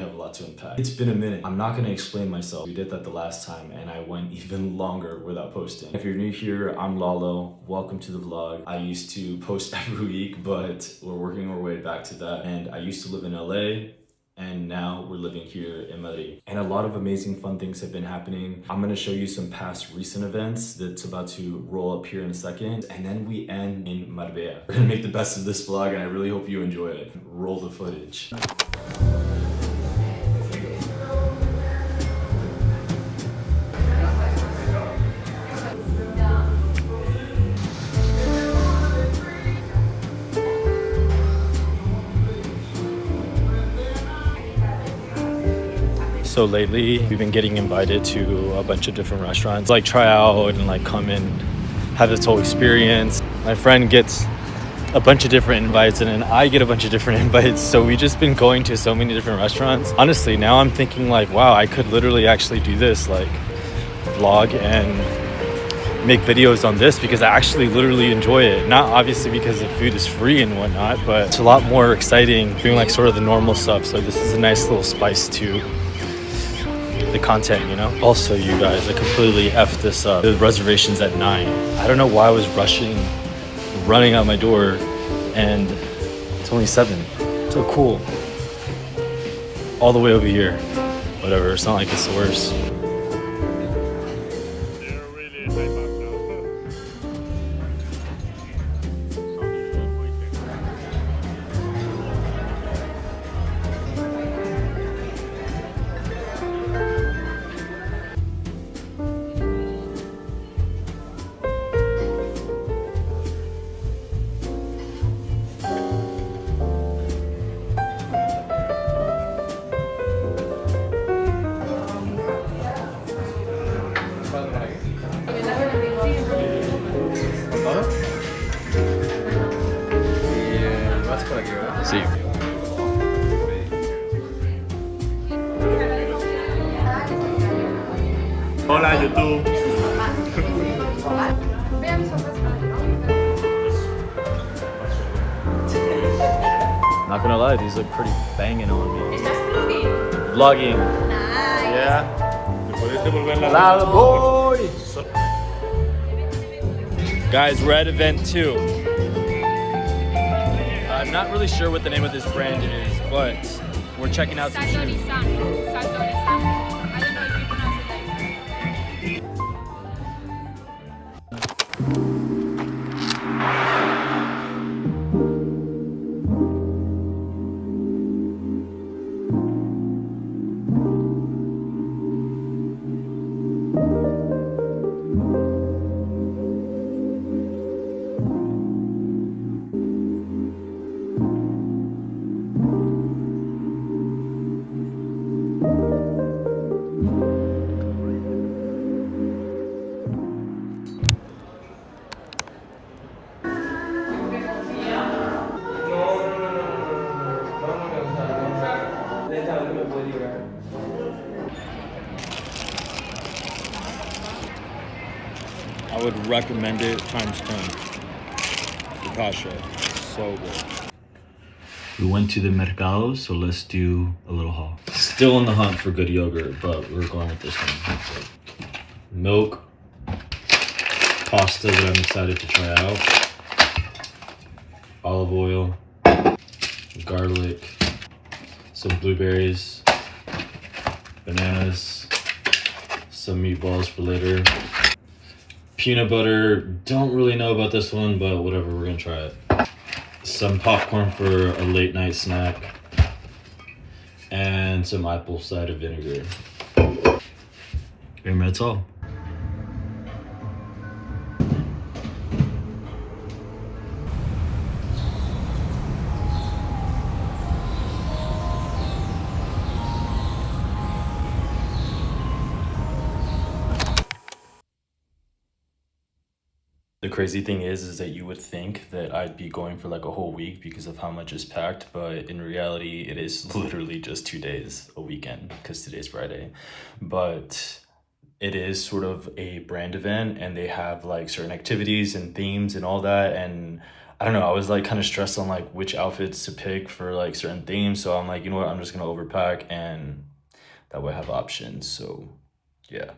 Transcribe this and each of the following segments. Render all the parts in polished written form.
have a lot to unpack. It's been a minute. I'm not gonna explain myself. We did that the last time and I went even longer without posting. If you're new here, I'm Lalo. Welcome to the vlog. I used to post every week, but we're working our way back to that. And I used to live in LA, and now we're living here in Madrid. And a lot of amazing fun things have been happening. I'm gonna show you some past recent events that's about to roll up here in a second. And then we end in Marbella. We're gonna make the best of this vlog and I really hope you enjoy it. Roll the footage. So lately, we've been getting invited to a bunch of different restaurants, like try out and like come and have this whole experience. My friend gets a bunch of different invites and then I get a bunch of different invites. So we just been going to so many different restaurants. Honestly, now I'm thinking like, wow, I could literally actually do this, like vlog and make videos on this because I actually literally enjoy it. Not obviously because the food is free and whatnot, but it's a lot more exciting doing like sort of the normal stuff. So this is a nice little spice to the content, you know? Also, you guys, I completely effed this up. The reservation's at 9. I don't know why I was running out my door, and it's only 7. So cool. All the way over here. Whatever, it's not like it's the worst. Sí. Hola YouTube. Not gonna lie, these look pretty banging on me. ¿Estás vlogging? Vlogging. Nice. Yeah. Loud boy. Guys, we're at event 2. I'm not really sure what the name of this brand is, but we're checking out some shoes. Satori-san. Satori-san. I don't know if you pronounce it like that. I would recommend it times 10. Picasso, so good. We went to the mercado, so let's do a little haul. Still on the hunt for good yogurt, but we're going with this one. Milk, pasta that I'm excited to try out, olive oil, garlic, some blueberries, bananas, some meatballs for later. Peanut butter, don't really know about this one, but whatever, we're gonna try it. Some popcorn for a late night snack, and some apple cider vinegar. And that's all. The crazy thing is that you would think that I'd be going for like a whole week because of how much is packed, but in reality, it is literally just 2 days, a weekend, because today's Friday. But it is sort of a brand event and they have like certain activities and themes and all that. And I don't know, I was like kind of stressed on like which outfits to pick for like certain themes. So I'm like, you know what, I'm just gonna overpack and that way I have options. So yeah.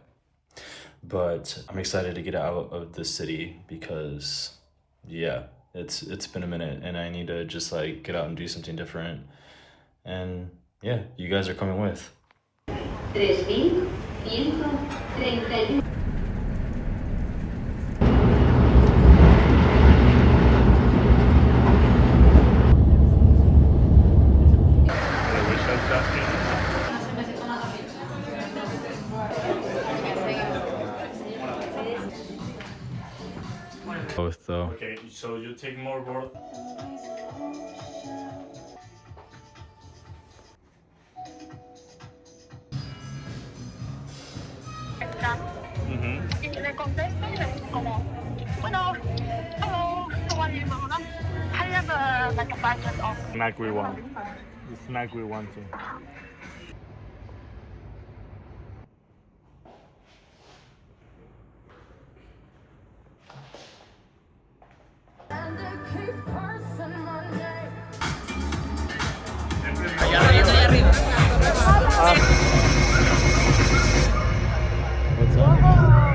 But I'm excited to get out of the city because yeah, it's been a minute and I need to just like get out and do something different. And yeah, you guys are coming with. 3131. Both though. Okay, so you take more board. Y me contesta y me dice como, bueno, hello, how are you, blah, blah, blah. I have like a budget of Snack we want. The snack we want to.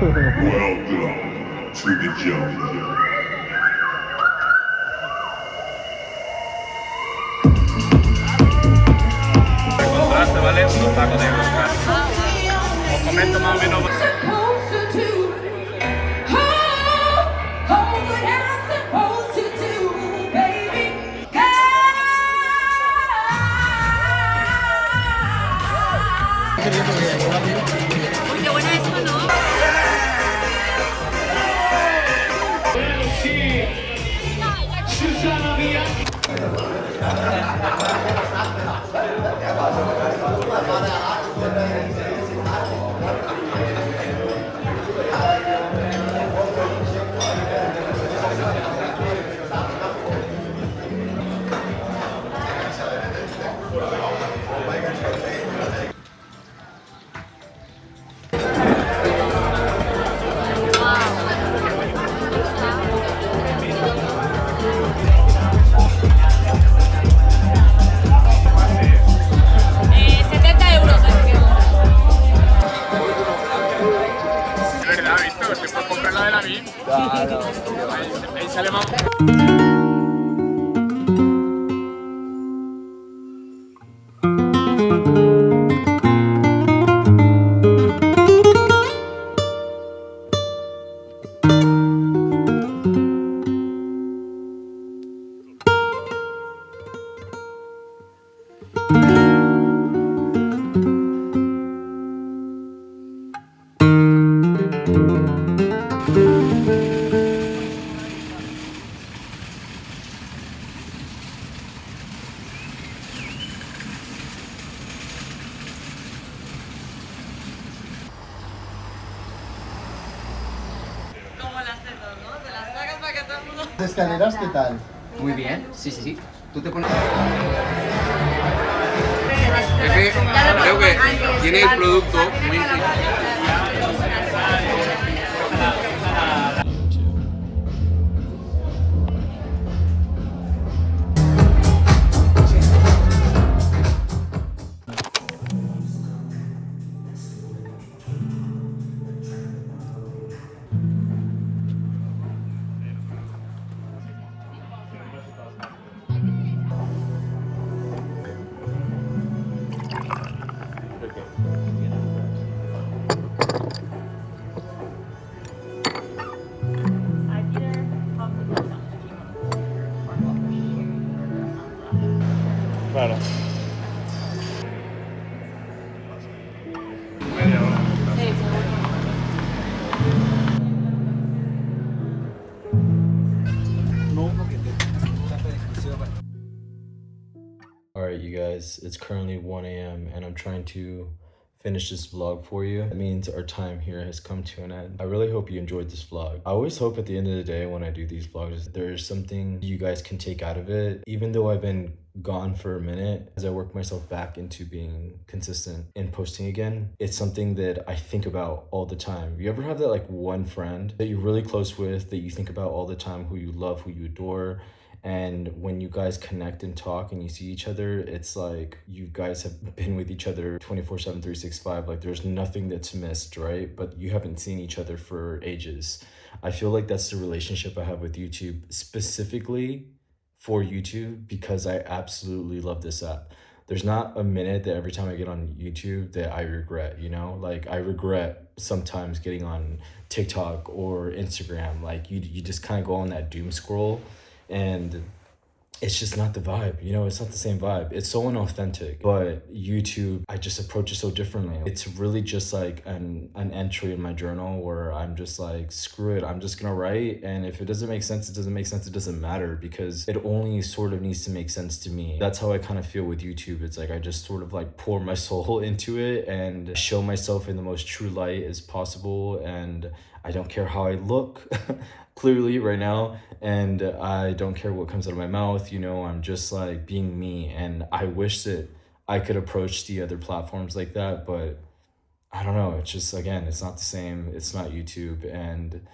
Welcome to the jungle. Compraste, ¿vale? Unos tacos de Os comento más o menos. Uy, qué buena esa, ¿no? Ahí sale más. ¿Escaleras qué tal? Muy bien, sí, sí, sí. Tú te pones. Es que creo que tiene el producto muy Claro. All right, you guys, it's currently 1 a.m. and I'm trying to finish this vlog for you. That means our time here has come to an end. I really hope you enjoyed this vlog. I always hope at the end of the day when I do these vlogs, there's something you guys can take out of it. Even though I've been gone for a minute, as I work myself back into being consistent and posting again, it's something that I think about all the time. You ever have that like one friend that you're really close with, that you think about all the time, who you love, who you adore, And when you guys connect and talk and you see each other, it's like you guys have been with each other 24/7, 365. Like there's nothing that's missed, right? But you haven't seen each other for ages. I feel like that's the relationship I have with YouTube, specifically for YouTube, because I absolutely love this app. There's not a minute that every time I get on YouTube that I regret, you know? Like I regret sometimes getting on TikTok or Instagram. Like you just kind of go on that doom scroll and it's just not the vibe, you know, it's not the same vibe. It's so inauthentic. But YouTube, I just approach it so differently. It's really just like an entry in my journal where I'm just like, screw it, I'm just gonna write. And if it doesn't make sense, it doesn't make sense, it doesn't matter, because it only sort of needs to make sense to me. That's how I kind of feel with YouTube. It's like I just sort of like pour my soul into it and show myself in the most true light as possible. And I don't care how I look clearly right now, and I don't care what comes out of my mouth, you know, I'm just like being me. And I wish that I could approach the other platforms like that, but I don't know, it's just, again, it's not the same, it's not YouTube. And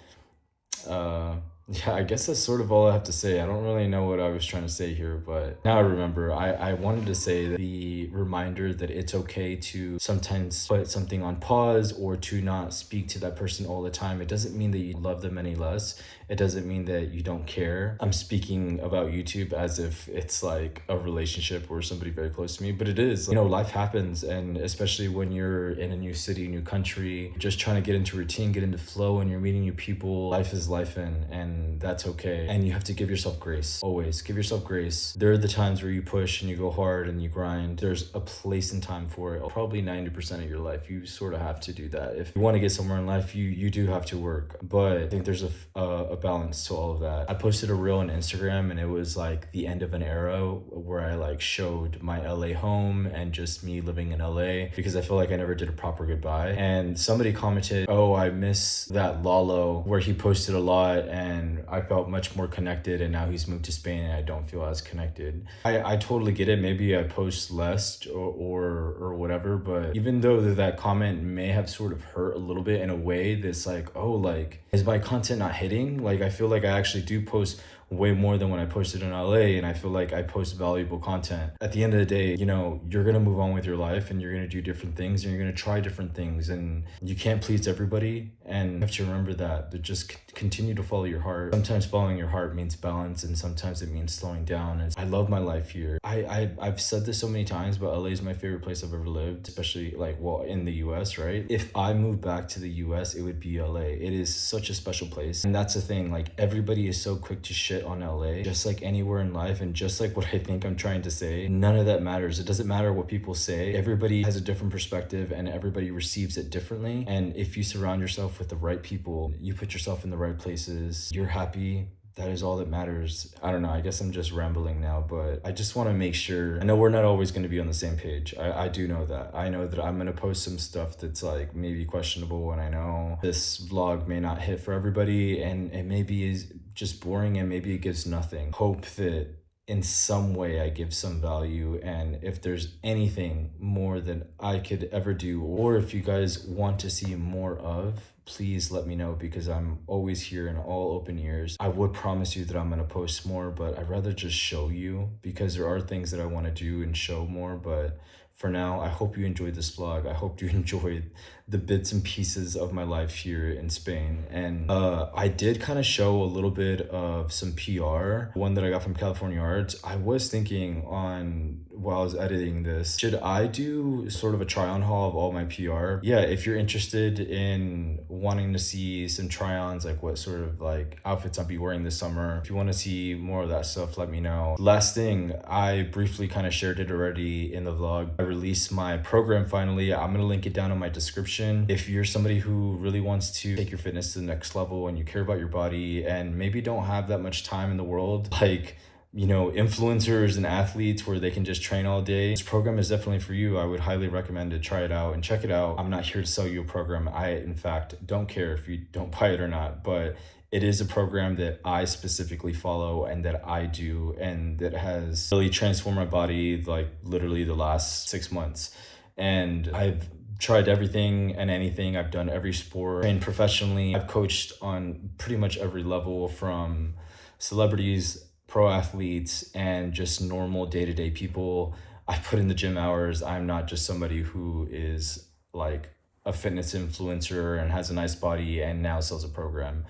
yeah, I guess that's sort of all I have to say. I don't really know what I was trying to say here, but now I remember. I wanted to say that the reminder that it's okay to sometimes put something on pause or to not speak to that person all the time. It doesn't mean that you love them any less. It doesn't mean that you don't care. I'm speaking about YouTube as if it's like a relationship or somebody very close to me, but it is. You know, life happens, and especially when you're in a new city, new country, just trying to get into routine, get into flow, and you're meeting new people, life is life, and that's okay. And you have to give yourself grace. Always give yourself grace. There are the times where you push and you go hard and you grind. There's a place and time for it. Probably 90% of your life, you sort of have to do that. If you want to get somewhere in life, you do have to work. But I think there's a balance to all of that. I posted a reel on Instagram, and it was like the end of an era where I like showed my LA home and just me living in LA, because I feel like I never did a proper goodbye. And somebody commented, oh, I miss that Lalo where he posted a lot and I felt much more connected, and now he's moved to Spain and I don't feel as connected. I totally get it. Maybe I post less or whatever, but even though that comment may have sort of hurt a little bit in a way that's like, oh, like, is my content not hitting? Like, I feel like I actually do post way more than when I posted in LA, and I feel like I post valuable content. At the end of the day, you know, you're gonna move on with your life and you're gonna do different things and you're gonna try different things, and you can't please everybody, and you have to remember that just continue to follow your heart. Sometimes following your heart means balance, and sometimes it means slowing down. And I love my life here. I've said this so many times, but LA is my favorite place I've ever lived, especially like, well, in the US, right? If I moved back to the US, it would be LA. It is such a special place. And that's the thing, like, everybody is so quick to shit on LA, just like anywhere in life. And just like what I think I'm trying to say, none of that matters. It doesn't matter what people say. Everybody has a different perspective and everybody receives it differently. And if you surround yourself with the right people, you put yourself in the right places, you're happy, that is all that matters. I don't know, I guess I'm just rambling now, but I just want to make sure, I know we're not always going to be on the same page. I do know that. I know that I'm going to post some stuff that's like maybe questionable, and I know this vlog may not hit for everybody, and it maybe is just boring, and maybe it gives nothing. Hope that in some way I give some value, and if there's anything more than I could ever do, or if you guys want to see more of, please let me know, because I'm always here and all open ears. I would promise you that I'm going to post more, but I'd rather just show you, because there are things that I want to do and show more. But for now, I hope you enjoyed this vlog. I hope you enjoyed the bits and pieces of my life here in Spain. And I did kind of show a little bit of some PR, one that I got from California Arts. I was thinking on, while I was editing this, should I do sort of a try-on haul of all my PR? Yeah, if you're interested in wanting to see some try-ons, like what sort of like outfits I'll be wearing this summer, if you want to see more of that stuff, let me know. Last thing, I briefly kind of shared it already in the vlog. I released my program finally. I'm going to link it down in my description. If you're somebody who really wants to take your fitness to the next level, and you care about your body and maybe don't have that much time in the world, like, you know, influencers and athletes where they can just train all day, this program is definitely for you. I would highly recommend it. Try it out and check it out. I'm not here to sell you a program. I, in fact, don't care if you don't buy it or not, but it is a program that I specifically follow and that I do, and that has really transformed my body, like literally the last 6 months. And I've tried everything and anything. I've done every sport, trained professionally. I've coached on pretty much every level, from celebrities, pro athletes and just normal day-to-day people. I put in the gym hours. I'm not just somebody who is like a fitness influencer and has a nice body and now sells a program,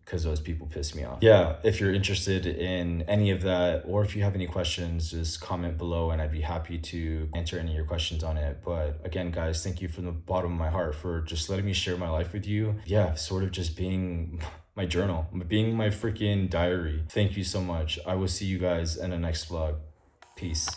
because those people piss me off. Yeah, if you're interested in any of that, or if you have any questions, just comment below and I'd be happy to answer any of your questions on it. But again, guys, thank you from the bottom of my heart for just letting me share my life with you. Yeah, sort of just being my journal, being my freaking diary. Thank you so much. I will see you guys in the next vlog. Peace.